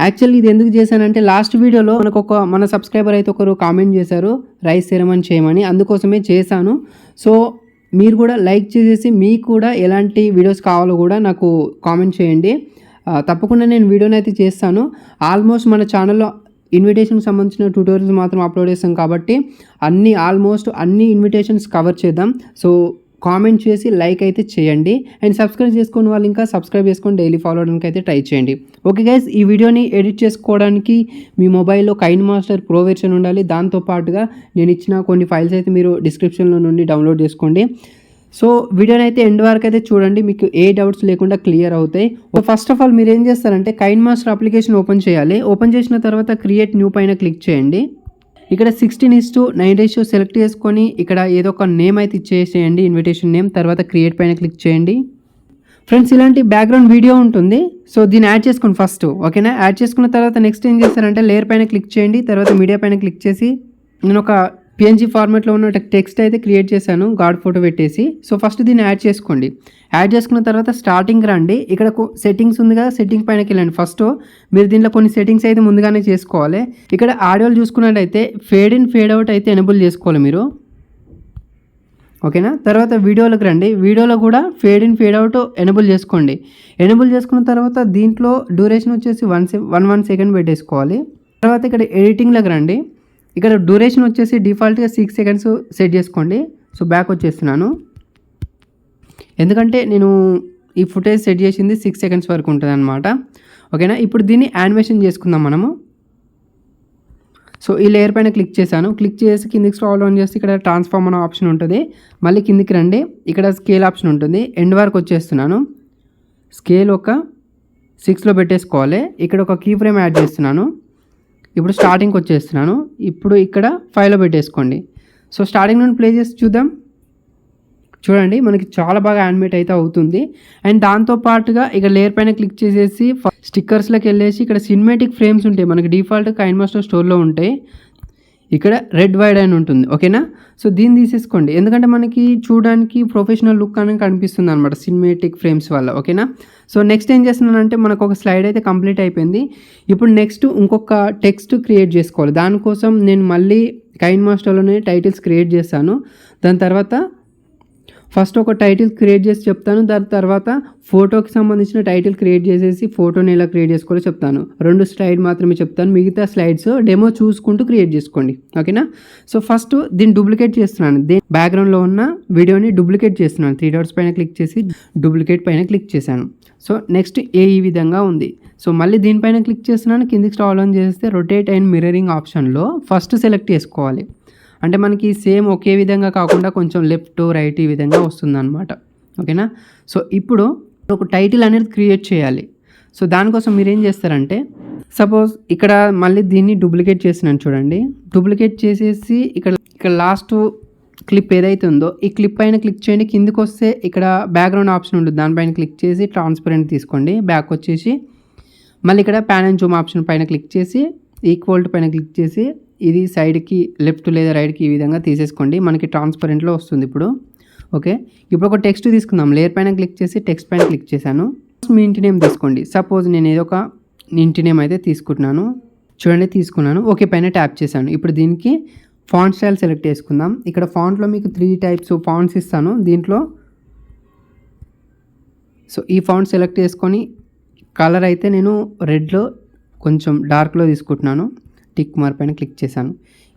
Actually ఇది ఎందుకు చేశానంటే లాస్ట్ వీడియోలో మన సబ్స్క్రైబర్ అయితే ఒకరు కామెంట్ చేశారు రైస్ సెరమనీ చేయమని, అందుకోసమే చేశాను. సో మీరు కూడా లైక్ చేసేసి మీకు కూడా ఎలాంటి వీడియోస్ కావాలో కూడా నాకు కామెంట్ చేయండి. తప్పకుండా నేను వీడియోని అయితే చేస్తాను. ఆల్మోస్ట్ మన ఛానల్లో ఇన్విటేషన్కి సంబంధించిన ట్యూటోరియల్స్ మాత్రం అప్లోడ్ చేస్తాం కాబట్టి ఆల్మోస్ట్ అన్ని ఇన్విటేషన్స్ కవర్ చేద్దాం. సో కామెంట్ చేసి లైక్ అయితే చేయండి. అండ్ సబ్స్క్రైబ్ చేసుకున్న వాళ్ళు ఇంకా సబ్స్క్రైబ్ చేసుకొని డైలీ ఫాలో అవడానికి అయితే ట్రై చేయండి. ఓకే గైస్, ఈ వీడియోని ఎడిట్ చేసుకోవడానికి మీ మొబైల్లో కైన్మాస్టర్ ప్రో వెర్షన్ ఉండాలి. దాంతోపాటుగా నేను ఇచ్చిన కొన్ని ఫైల్స్ అయితే మీరు డిస్క్రిప్షన్లో నుండి డౌన్లోడ్ చేసుకోండి. సో వీడియోని అయితే ఎండ్ వరకు అయితే చూడండి, మీకు ఏ డౌట్స్ లేకుండా క్లియర్ అవుతాయి. ఫస్ట్ ఆఫ్ ఆల్ మీరు ఏం చేస్తారంటే కైన్మాస్టర్ అప్లికేషన్ ఓపెన్ చేయాలి. ఓపెన్ చేసిన తర్వాత క్రియేట్ న్యూ పైన క్లిక్ చేయండి. ఇక్కడ 16:9 రేషియో సెలెక్ట్ చేసుకొని ఇక్కడ ఏదో ఒక నేమ్ అయితే ఇచ్చేసేయండి, ఇన్విటేషన్ నేమ్. తర్వాత క్రియేట్ పైన క్లిక్ చేయండి. ఫ్రెండ్స్, ఇలాంటి బ్యాక్గ్రౌండ్ వీడియో ఉంటుంది. సో దీన్ని యాడ్ చేసుకోండి ఫస్ట్. ఓకేనా? యాడ్ చేసుకున్న తర్వాత నెక్స్ట్ ఏం చేస్తారంటే లేయర్ పైన క్లిక్ చేయండి. తర్వాత మీడియా పైన క్లిక్ చేసి నేను ఒక PNG ఫార్మాట్లో ఉన్న టెక్స్ట్ అయితే క్రియేట్ చేశాను, గాడ్ ఫోటో పెట్టేసి. సో ఫస్ట్ దీన్ని యాడ్ చేసుకోండి. యాడ్ చేసుకున్న తర్వాత స్టార్టింగ్ రండి. ఇక్కడ సెట్టింగ్స్ ఉంది కదా, సెట్టింగ్ పైనకి వెళ్ళండి. ఫస్ట్ మీరు దీంట్లో కొన్ని సెట్టింగ్స్ అయితే ముందుగానే చేసుకోవాలి. ఇక్కడ ఆడియోలు చూసుకున్నట్టయితే ఫేడ్ ఇన్ ఫేడ్ అవుట్ అయితే ఎనేబుల్ చేసుకోవాలి మీరు. ఓకేనా? తర్వాత వీడియోలోకి రండి. వీడియోలో కూడా fade in fade out enable చేసుకోండి. ఎనేబుల్ చేసుకున్న తర్వాత దీంట్లో డ్యూరేషన్ వచ్చేసి 1 సెకండ్ పెట్టేసుకోవాలి. తర్వాత ఇక్కడ ఎడిటింగ్లోకి రండి. ఇక్కడ డ్యూరేషన్ వచ్చేసి డిఫాల్ట్గా 6 సెకండ్స్ సెట్ చేసుకోండి. సో బ్యాక్ వచ్చేస్తున్నాను, ఎందుకంటే నేను ఈ ఫుటేజ్ సెట్ చేసింది 6 సెకండ్స్ వరకు ఉంటుంది అనమాట. ఓకేనా? ఇప్పుడు దీన్ని యానిమేషన్ చేసుకుందాం మనము. సో ఈ లేయర్ పైన క్లిక్ చేశాను. క్లిక్ చేసి కిందికి స్క్రాల్ డౌన్ చేస్తే ఇక్కడ ట్రాన్స్ఫార్మ్ అనే ఆప్షన్ ఉంటుంది. మళ్ళీ కిందికి రండి. ఇక్కడ స్కేల్ ఆప్షన్ ఉంటుంది. ఎండ్ వరకు వచ్చేస్తున్నాను. స్కేల్ ఒక 6లో పెట్టేసుకోవాలి. ఇక్కడ ఒక కీ ఫ్రేమ్ యాడ్ చేస్తున్నాను. ఇప్పుడు స్టార్టింగ్కి వచ్చేస్తున్నాను. ఇప్పుడు ఇక్కడ 5లో పెట్టేసుకోండి. సో స్టార్టింగ్ నుండి ప్లే చేసి చూద్దాం. చూడండి, మనకి చాలా బాగా యానిమేట్ అయితే అవుతుంది. అండ్ దాంతోపాటుగా ఇక్కడ లేయర్ పైన క్లిక్ చేసేసి స్టిక్కర్స్లోకి వెళ్ళేసి ఇక్కడ సినిమాటిక్ ఫ్రేమ్స్ ఉంటాయి, మనకి డిఫాల్ట్ కైన్మాస్టర్ స్టోర్లో ఉంటాయి. ఇక్కడ రెడ్ వైడ్ అని ఉంటుంది. ఓకేనా? సో దీన్ని తీసేసుకోండి, ఎందుకంటే మనకి చూడడానికి ప్రొఫెషనల్ లుక్ అనేది కనిపిస్తుంది అనమాట సినిమాటిక్ ఫ్రేమ్స్ వల్ల. ఓకేనా? సో నెక్స్ట్ ఏం చేస్తున్నానంటే మనకు ఒక స్లైడ్ అయితే కంప్లీట్ అయిపోయింది. ఇప్పుడు నెక్స్ట్ ఇంకొక టెక్స్ట్ క్రియేట్ చేసుకోవాలి. దానికోసం నేను మళ్ళీ కైన్మాస్టర్లోనే టైటిల్స్ క్రియేట్ చేస్తాను. దాని తర్వాత ఫస్ట్ ఒక టైటిల్ క్రియేట్ చేసి చెప్తాను. దాని తర్వాత ఫోటోకి సంబంధించిన టైటిల్ క్రియేట్ చేసేసి ఫోటోని ఎలా క్రియేట్ చేసుకోవాలో చెప్తాను. 2 స్లైడ్ మాత్రమే చెప్తాను, మిగతా స్లైడ్స్ డెమో చూసుకుంటూ క్రియేట్ చేసుకోండి. ఓకేనా? సో ఫస్ట్ దీన్ని డూప్లికేట్ చేస్తున్నాను. దీని బ్యాక్గ్రౌండ్లో ఉన్న వీడియోని డూప్లికేట్ చేస్తున్నాను. 3 డాట్స్ పైన క్లిక్ చేసి డూప్లికేట్ పైన క్లిక్ చేశాను. సో నెక్స్ట్ ఈ విధంగా ఉంది. సో మళ్ళీ దీనిపైన క్లిక్ చేస్తున్నాను. కిందికి స్క్రాల్ డౌన్ చేస్తే రొటేట్ అండ్ మిర్రరింగ్ ఆప్షన్లో ఫస్ట్ సెలెక్ట్ చేసుకోవాలి. అంటే మనకి సేమ్ ఒకే విధంగా కాకుండా కొంచెం లెఫ్ట్ రైట్ ఈ విధంగా వస్తుందన్నమాట. ఓకేనా? సో ఇప్పుడు ఒక టైటిల్ అనేది క్రియేట్ చేయాలి. సో దానికోసం మీరు ఏం చేస్తారంటే సపోజ్ ఇక్కడ మళ్ళీ దీన్ని డూప్లికేట్ చేస్తున్నాను. చూడండి, డూప్లికేట్ చేసేసి ఇక్కడ లాస్ట్ క్లిప్ ఏదైతే ఉందో ఈ క్లిప్ పైన క్లిక్ చేయండి. కిందికి వస్తే ఇక్కడ బ్యాక్గ్రౌండ్ ఆప్షన్ ఉంటుంది, దానిపైన క్లిక్ చేసి ట్రాన్స్పరెంట్ తీసుకోండి. బ్యాక్ వచ్చేసి మళ్ళీ ఇక్కడ ప్యాన్ అండ్ జూమ్ ఆప్షన్ పైన క్లిక్ చేసి ఈక్వల్ పైన క్లిక్ చేసి ఇది సైడ్కి లెఫ్ట్ లేదా రైట్కి ఈ విధంగా తీసేసుకోండి. మనకి ట్రాన్స్పరెంట్లో వస్తుంది ఇప్పుడు. ఓకే, ఇప్పుడు ఒక టెక్స్ట్ తీసుకుందాం. లేయర్ పైన క్లిక్ చేసి టెక్స్ట్ పైన క్లిక్ చేశాను. మీ ఇంటి నేమ్ తీసుకోండి. సపోజ్ నేను ఏదో ఒక ఇంటి నేమ్ అయితే తీసుకుంటున్నాను. చూడండి, తీసుకున్నాను. ఓకే పైన ట్యాప్ చేశాను. ఇప్పుడు దీనికి ఫాంట్ స్టైల్ సెలెక్ట్ చేసుకుందాం. ఇక్కడ ఫాంట్లో మీకు 3 టైప్స్ ఫాంట్స్ ఇస్తాను దీంట్లో. సో ఈ ఫాంట్ సెలెక్ట్ చేసుకొని కలర్ అయితే నేను రెడ్లో కొంచెం డార్క్లో తీసుకుంటున్నాను. టిక్ మార్క్ పైన క్లిక్ చేశాను.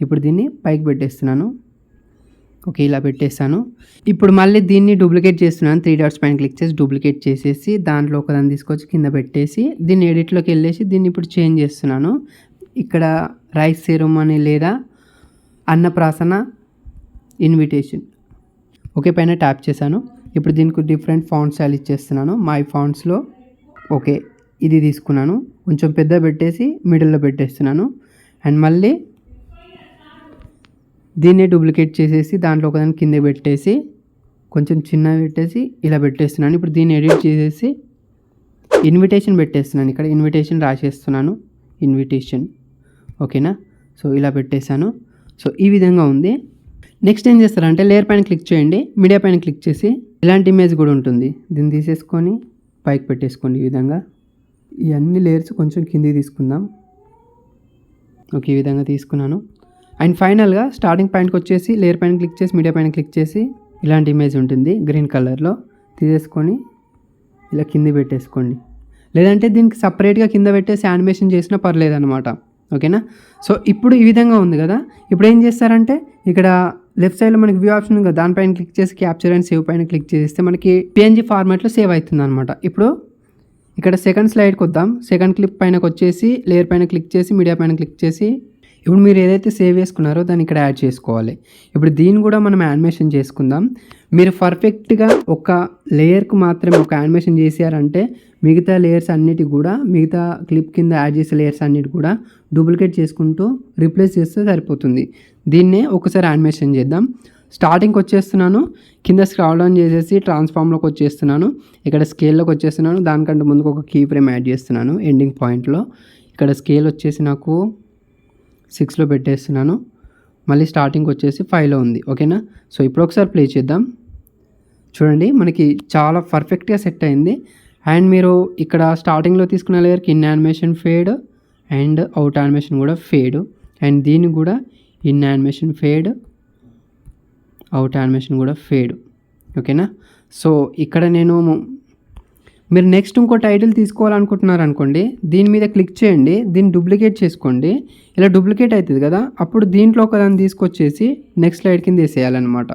ఇప్పుడు దీన్ని పైకి పెట్టేస్తున్నాను. ఓకే, ఇలా పెట్టేస్తాను. ఇప్పుడు మళ్ళీ దీన్ని డూప్లికేట్ చేస్తున్నాను. 3 డాట్స్ పైన క్లిక్ చేసి డూప్లికేట్ చేసేసి దాంట్లో ఒకదాన్ని తీసుకొచ్చి కింద పెట్టేసి దీన్ని ఎడిట్లోకి వెళ్ళేసి దీన్ని ఇప్పుడు చేంజ్ చేస్తున్నాను. ఇక్కడ రైస్ సెరమనీ లేదా అన్నప్రాసన ఇన్విటేషన్ ఓకే పైన ట్యాప్ చేశాను. ఇప్పుడు దీనికి డిఫరెంట్ ఫాంట్ స్టైల్ ఇచ్చేస్తున్నాను. మై ఫాంట్స్లో ఓకే ఇది తీసుకున్నాను. కొంచెం పెద్ద పెట్టేసి మిడిల్లో పెట్టేస్తున్నాను. అండ్ మళ్ళీ దీన్ని డూప్లికేట్ చేసేసి దాంట్లో ఒకదాన్ని కింద పెట్టేసి కొంచెం చిన్నగా పెట్టేసి ఇలా పెట్టేస్తున్నాను. ఇప్పుడు దీన్ని ఎడిట్ చేసేసి ఇన్విటేషన్ పెట్టేస్తున్నాను. ఇక్కడ ఇన్విటేషన్ రాసేస్తున్నాను, ఇన్విటేషన్. ఓకేనా? సో ఇలా పెట్టేశాను. సో ఈ విధంగా ఉంది. నెక్స్ట్ ఏం చేస్తారంటే లేయర్ పైన క్లిక్ చేయండి. మీడియా పైన క్లిక్ చేసి ఇలాంటి ఇమేజ్ కూడా ఉంటుంది, దీన్ని తీసేసుకొని పైకి పెట్టేసుకోండి. ఈ విధంగా ఈ అన్ని లేయర్స్ కొంచెం కిందికి తీసుకుందాం. ఓకే, ఈ విధంగా తీసుకున్నాను. అండ్ ఫైనల్గా స్టార్టింగ్ పాయింట్కి వచ్చేసి లేయర్ పైన క్లిక్ చేసి మీడియా పైన క్లిక్ చేసి ఇలాంటి ఇమేజ్ ఉంటుంది గ్రీన్ కలర్లో, తీసేసుకొని ఇలా కింద పెట్టేసుకోండి. లేదంటే దీనికి సపరేట్గా కింద పెట్టేసి యానిమేషన్ చేసినా పర్లేదు అనమాట. ఓకేనా. సో ఇప్పుడు ఈ విధంగా ఉంది కదా. ఇప్పుడు ఏం చేస్తారంటే ఇక్కడ లెఫ్ట్ సైడ్లో మనకి వ్యూ ఆప్షన్ ఉంది కదా, దానిపైన క్లిక్ చేసి క్యాప్చర్ అండ్ సేవ్ పైన క్లిక్ చేస్తే మనకి పిఎన్జీ ఫార్మాట్లో సేవ్ అవుతుంది అనమాట. ఇప్పుడు ఇక్కడ సెకండ్ స్లైడ్కి వద్దాం. సెకండ్ క్లిప్ పైనకి వచ్చేసి లేయర్ పైన క్లిక్ చేసి మీడియా పైన క్లిక్ చేసి ఇప్పుడు మీరు ఏదైతే సేవ్ చేసుకున్నారో దాన్ని ఇక్కడ యాడ్ చేసుకోవాలి. ఇప్పుడు దీన్ని కూడా మనం యానిమేషన్ చేసుకుందాం. మీరు పర్ఫెక్ట్గా ఒక లేయర్కు మాత్రమే ఒక యానిమేషన్ చేశారంటే మిగతా లేయర్స్ అన్నిటి కూడా, మిగతా క్లిప్ కింద యాడ్ చేసే లేయర్స్ అన్నిటి కూడా డూప్లికేట్ చేసుకుంటూ రీప్లేస్ చేస్తే సరిపోతుంది. దీన్నే ఒకసారి యానిమేషన్ చేద్దాం. స్టార్టింగ్కి వచ్చేస్తున్నాను, కింద స్క్రాల్ డౌన్ చేసేసి ట్రాన్స్ఫార్మ్లోకి వచ్చేస్తున్నాను, ఇక్కడ స్కేల్లోకి వచ్చేస్తున్నాను. దానికంటే ముందుకు ఒక కీ ఫ్రేమ్ యాడ్ చేస్తున్నాను ఎండింగ్ పాయింట్లో. ఇక్కడ స్కేల్ వచ్చేసి నాకు 6లో పెట్టేస్తున్నాను. మళ్ళీ స్టార్టింగ్కి వచ్చేసి 5లో ఉంది. ఓకేనా. సో ఇప్పుడు ఒకసారి ప్లే చేద్దాం. చూడండి మనకి చాలా పర్ఫెక్ట్గా సెట్ అయింది. అండ్ మీరు ఇక్కడ స్టార్టింగ్లో తీసుకున్న లేయర్కి in animation fade and out animation కూడా ఫేడ్, అండ్ దీన్ని కూడా in animation fade, out animation కూడా ఫేడ్. ఓకేనా. సో ఇక్కడ మీరు నెక్స్ట్ ఇంకో టైటిల్ తీసుకోవాలనుకుంటున్నారు అనుకోండి, దీని మీద క్లిక్ చేయండి, దీన్ని డూప్లికేట్ చేసుకోండి. ఇలా డూప్లికేట్ అవుతుంది కదా, అప్పుడు దీంట్లో ఒకదాన్ని తీసుకొచ్చేసి నెక్స్ట్ స్లైడ్ కింద వేసేయాలన్నమాట.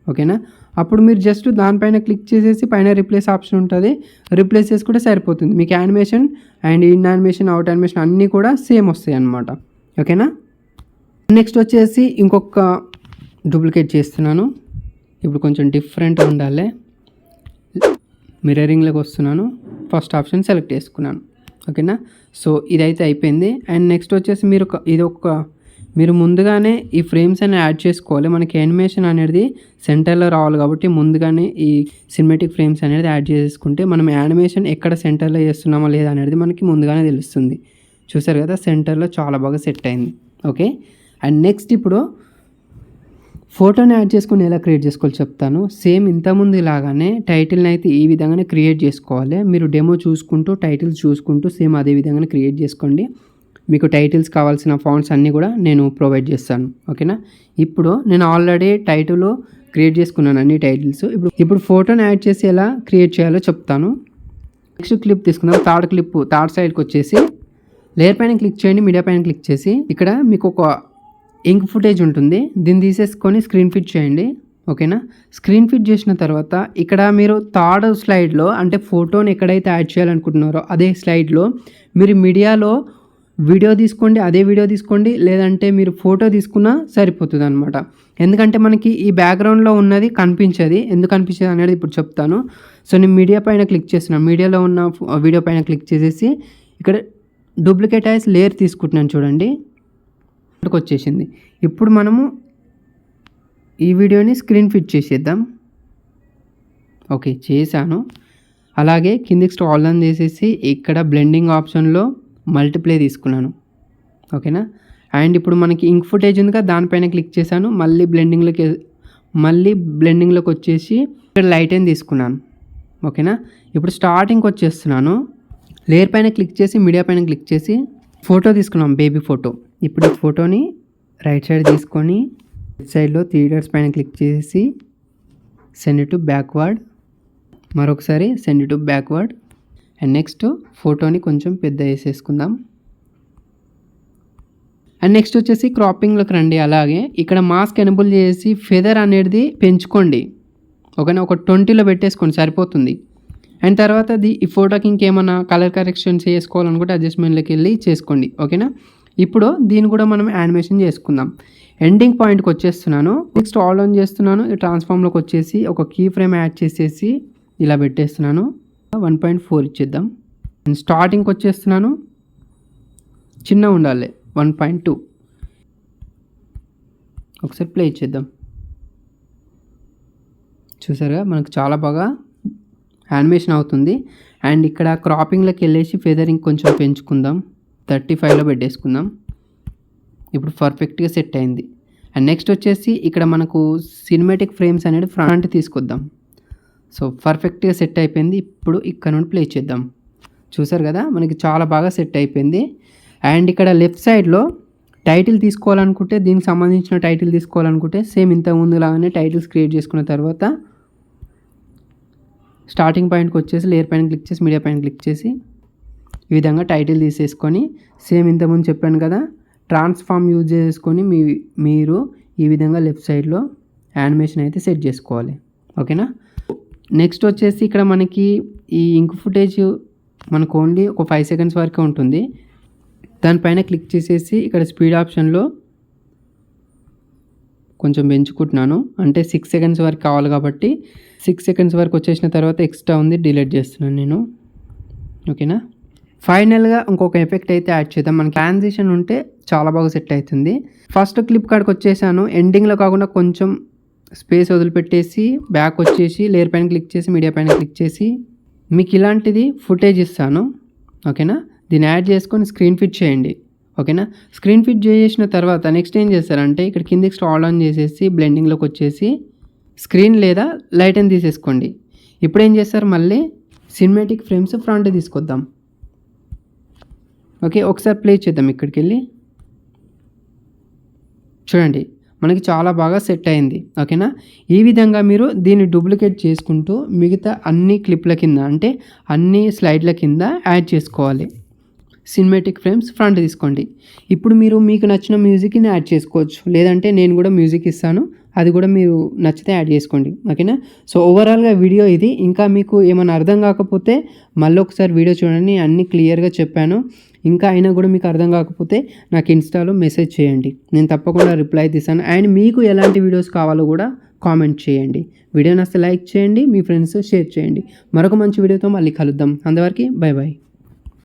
ఓకేనా. అప్పుడు మీరు జస్ట్ దానిపైన క్లిక్ చేసేసి పైన రీప్లేస్ ఆప్షన్ ఉంటుంది, రీప్లేస్ చేసి కూడా సరిపోతుంది. మీకు animation and in animation out animation అన్నీ కూడా సేమ్ వస్తాయి అన్నమాట. ఓకేనా. నెక్స్ట్ వచ్చేసి ఇంకొక డూప్లికేట్ చేస్తున్నాను. ఇప్పుడు కొంచెం డిఫరెంట్గా ఉండాలి. మిర్రరింగ్లోకి వస్తున్నాను, ఫస్ట్ ఆప్షన్ సెలెక్ట్ చేసుకున్నాను. ఓకేనా. సో ఇదైతే అయిపోయింది. అండ్ నెక్స్ట్ వచ్చేసి మీరు ముందుగానే ఈ ఫ్రేమ్స్ అని యాడ్ చేసుకోవాలి. మనకి యానిమేషన్ అనేది సెంటర్లో రావాలి కాబట్టి ముందుగానే ఈ సినిమాటిక్ ఫ్రేమ్స్ అనేది యాడ్ చేసుకుంటే మనం యానిమేషన్ ఎక్కడ సెంటర్లో చేస్తున్నామో లేదా అనేది మనకి ముందుగానే తెలుస్తుంది. చూసారు కదా, సెంటర్లో చాలా బాగా సెట్ అయింది. ఓకే. అండ్ నెక్స్ట్ ఇప్పుడు ఫోటోని యాడ్ చేసుకుని ఎలా క్రియేట్ చేసుకోవాలో చెప్తాను. సేమ్ ఇంతకుముందు లాగానే టైటిల్ని అయితే ఈ విధంగానే క్రియేట్ చేసుకోవాలి. మీరు డెమో చూసుకుంటూ టైటిల్స్ చూసుకుంటూ సేమ్ అదే విధంగానే క్రియేట్ చేసుకోండి. మీకు టైటిల్స్ కావాల్సిన ఫాంట్స్ అన్నీ కూడా నేను ప్రొవైడ్ చేస్తాను. ఓకేనా. ఇప్పుడు నేను ఆల్రెడీ టైటిల్ క్రియేట్ చేసుకున్నాను అన్ని టైటిల్స్. ఇప్పుడు ఫోటోని యాడ్ చేసి ఎలా క్రియేట్ చేయాలో చెప్తాను. నెక్స్ట్ క్లిప్ తీసుకుందాం. థర్డ్ సైడ్కి వచ్చేసి లేయర్ పైన క్లిక్ చేయండి, మీడియా పైన క్లిక్ చేసి ఇక్కడ మీకు ఒక ఇంక్ ఫుటేజ్ ఉంటుంది, దీన్ని తీసేసుకొని స్క్రీన్ ఫిట్ చేయండి. ఓకేనా. స్క్రీన్ ఫిట్ చేసిన తర్వాత ఇక్కడ మీరు థర్డ్ స్లైడ్లో అంటే ఫోటోని ఎక్కడైతే యాడ్ చేయాలనుకుంటున్నారో అదే స్లైడ్లో మీరు మీడియాలో వీడియో తీసుకోండి, అదే వీడియో తీసుకోండి, లేదంటే మీరు ఫోటో తీసుకున్నా సరిపోతుంది అనమాట. ఎందుకంటే మనకి ఈ బ్యాక్గ్రౌండ్లో ఉన్నది కనిపించదు, ఎందుకు కనిపించదు అనేది ఇప్పుడు చెప్తాను. సో నేను మీడియా పైన క్లిక్ చేస్తున్నాను, మీడియాలో ఉన్న వీడియో పైన క్లిక్ చేసేసి ఇక్కడ డూప్లికేట్ యాజ్ లేయర్ తీసుకుంటున్నాను. చూడండి ఇక్కడికి వచ్చేసింది. ఇప్పుడు మనము ఈ వీడియోని స్క్రీన్ ఫిట్ చేసేద్దాం. ఓకే, చేశాను. అలాగే కిందికి స్క్రాల్ డౌన్ చేసేసి ఇక్కడ బ్లెండింగ్ ఆప్షన్లో మల్టిప్లై తీసుకున్నాను. ఓకేనా. అండ్ ఇప్పుడు మనకి ఇంక్ ఫుటేజ్ ఉంది కదా, దానిపైన క్లిక్ చేశాను. మళ్ళీ బ్లెండింగ్లోకి వచ్చేసి ఇక్కడ లైట్ అని తీసుకున్నాను. ఓకేనా. ఇప్పుడు స్టార్టింగ్కి వచ్చేస్తున్నాను. లేయర్ పైన క్లిక్ చేసి మీడియా పైన క్లిక్ చేసి ఫోటో తీసుకున్నాం, బేబీ ఫోటో. ఇప్పుడు ఈ ఫోటోని రైట్ సైడ్ తీసుకొని లెఫ్ట్ సైడ్లో 3 డాట్స్ పైన క్లిక్ చేసి సెండ్ టు బ్యాక్వర్డ్, మరొకసారి send to backward. And next ఫోటోని కొంచెం పెద్ద వేసేసుకుందాం. అండ్ నెక్స్ట్ వచ్చేసి క్రాపింగ్లోకి రండి. అలాగే ఇక్కడ మాస్క్ ఎనేబుల్ చేసి ఫెదర్ అనేది పెంచుకోండి. ఓకేనా, ఒక 20లో పెట్టేసుకోండి సరిపోతుంది. అండ్ తర్వాత ఈ ఫోటోకి ఇంకేమైనా కలర్ కరెక్షన్స్ చేసుకోవాలనుకుంటే అడ్జస్ట్మెంట్లోకి వెళ్ళి చేసుకోండి. ఓకేనా. ఇప్పుడు దీన్ని కూడా మనం యానిమేషన్ చేసుకుందాం. ఎండింగ్ పాయింట్కి వచ్చేస్తున్నాను. నెక్స్ట్ ఆల్ ఆన్ చేస్తున్నాను. ఈ ట్రాన్స్ఫార్మ్లోకి వచ్చేసి ఒక కీ ఫ్రేమ్ యాడ్ చేసేసి ఇలా పెట్టేస్తున్నాను. 1.4 ఇచ్చేద్దాం. అండ్ స్టార్టింగ్కి వచ్చేస్తున్నాను, చిన్న ఉండాలి 1.2. ఒకసారి ప్లే ఇచ్చేద్దాం. చూసారుగా మనకు చాలా బాగా యానిమేషన్ అవుతుంది. అండ్ ఇక్కడ క్రాపింగ్లోకి వెళ్ళేసి ఫెదరింగ్ కొంచెం పెంచుకుందాం, 35లో పెట్టేసుకుందాం. ఇప్పుడు పర్ఫెక్ట్గా సెట్ అయింది. అండ్ నెక్స్ట్ వచ్చేసి ఇక్కడ మనకు సినిమాటిక్ ఫ్రేమ్స్ అనేది ఫ్రంట్ తీసుకొద్దాం. సో పర్ఫెక్ట్గా సెట్ అయిపోయింది. ఇప్పుడు ఇక్కడ నుండి ప్లే చేద్దాం. చూసారు కదా, మనకి చాలా బాగా సెట్ అయిపోయింది. అండ్ ఇక్కడ లెఫ్ట్ సైడ్లో టైటిల్ తీసుకోవాలనుకుంటే, దీనికి సంబంధించిన టైటిల్ తీసుకోవాలనుకుంటే సేమ్ ఇంతకు ముందు లాగానే టైటిల్స్ క్రియేట్ చేసుకున్న తర్వాత స్టార్టింగ్ పాయింట్కి వచ్చేసి లేయర్ పైన క్లిక్ చేసి మీడియా పైన క్లిక్ చేసి ఈ విధంగా టైటిల్ తీసేసుకొని సేమ్ ఇంతకుముందు చెప్పాను కదా, ట్రాన్స్ఫార్మ్ యూజ్ చేసుకొని మీరు ఈ విధంగా లెఫ్ట్ సైడ్లో యానిమేషన్ అయితే సెట్ చేసుకోవాలి. ఓకేనా. నెక్స్ట్ వచ్చేసి ఇక్కడ మనకి ఈ ఇంక్ ఫుటేజ్ మనకు ఓన్లీ ఒక 5 సెకండ్స్ వరకే ఉంటుంది. దానిపైన క్లిక్ చేసేసి ఇక్కడ స్పీడ్ ఆప్షన్లో కొంచెం పెంచుకుంటున్నాను, అంటే 6 సెకండ్స్ వరకు కావాలి కాబట్టి 6 సెకండ్స్ వరకు వచ్చేసిన తర్వాత ఎక్స్ట్రా ఉంది డిలీట్ చేస్తున్నాను నేను. ఓకేనా. ఫైనల్గా ఇంకొక ఎఫెక్ట్ అయితే యాడ్ చేద్దాం. మనకి ట్రాన్సిషన్ ఉంటే చాలా బాగా సెట్ అవుతుంది. ఫస్ట్ క్లిప్ కాడికి వచ్చేసాను, ఎండింగ్లో కాకుండా కొంచెం స్పేస్ వదిలిపెట్టేసి బ్యాక్ వచ్చేసి లేయర్ పైన క్లిక్ చేసి మీడియా పైన క్లిక్ చేసి మీకు ఇలాంటిది ఫుటేజ్ ఇస్తాను. ఓకేనా. దీన్ని యాడ్ చేసుకొని స్క్రీన్ ఫిట్ చేయండి. ఓకేనా. స్క్రీన్ ఫిట్ చేసిన తర్వాత నెక్స్ట్ ఏం చేస్తారంటే ఇక్కడ కిందికి స్క్రాల్ ఆన్ చేసేసి బ్లెండింగ్లోకి వచ్చేసి స్క్రీన్ లేదా లైట్ అని తీసేసుకోండి. ఇప్పుడు ఏం చేస్తారు, మళ్ళీ సినిమాటిక్ ఫ్రేమ్స్ ఫ్రంట్ తీసుకొద్దాం. ఓకే, ఒకసారి ప్లే చేద్దాం. ఇక్కడికి వెళ్ళి చూడండి, మనకి చాలా బాగా సెట్ అయింది. ఓకేనా. ఈ విధంగా మీరు దీన్ని డూప్లికేట్ చేసుకుంటూ మిగతా అన్ని క్లిప్ల కింద, అంటే అన్ని స్లైడ్ల కింద యాడ్ చేసుకోవాలి. సినిమాటిక్ ఫ్రేమ్స్ ఫ్రంట్ తీసుకోండి. ఇప్పుడు మీరు మీకు నచ్చిన మ్యూజిక్ని యాడ్ చేసుకోవచ్చు, లేదంటే నేను కూడా మ్యూజిక్ ఇస్తాను, అది కూడా మీరు నచ్చితే యాడ్ చేసుకోండి. ఓకేనా. సో ఓవరాల్గా వీడియో ఇది. ఇంకా మీకు ఏమైనా అర్థం కాకపోతే మళ్ళీ ఒకసారి వీడియో చూడండి, అన్నీ క్లియర్గా చెప్పాను. ఇంకా అయినా కూడా మీకు అర్థం కాకపోతే నాకు ఇన్స్టాలో మెసేజ్ చేయండి, నేను తప్పకుండా రిప్లై తీస్తాను. అండ్ మీకు ఎలాంటి వీడియోస్ కావాలో కూడా కామెంట్ చేయండి. వీడియో నచ్చితే లైక్ చేయండి, మీ ఫ్రెండ్స్ షేర్ చేయండి. మరొక మంచి వీడియోతో మళ్ళీ కలుద్దాం. అంతవరకు బై బాయ్.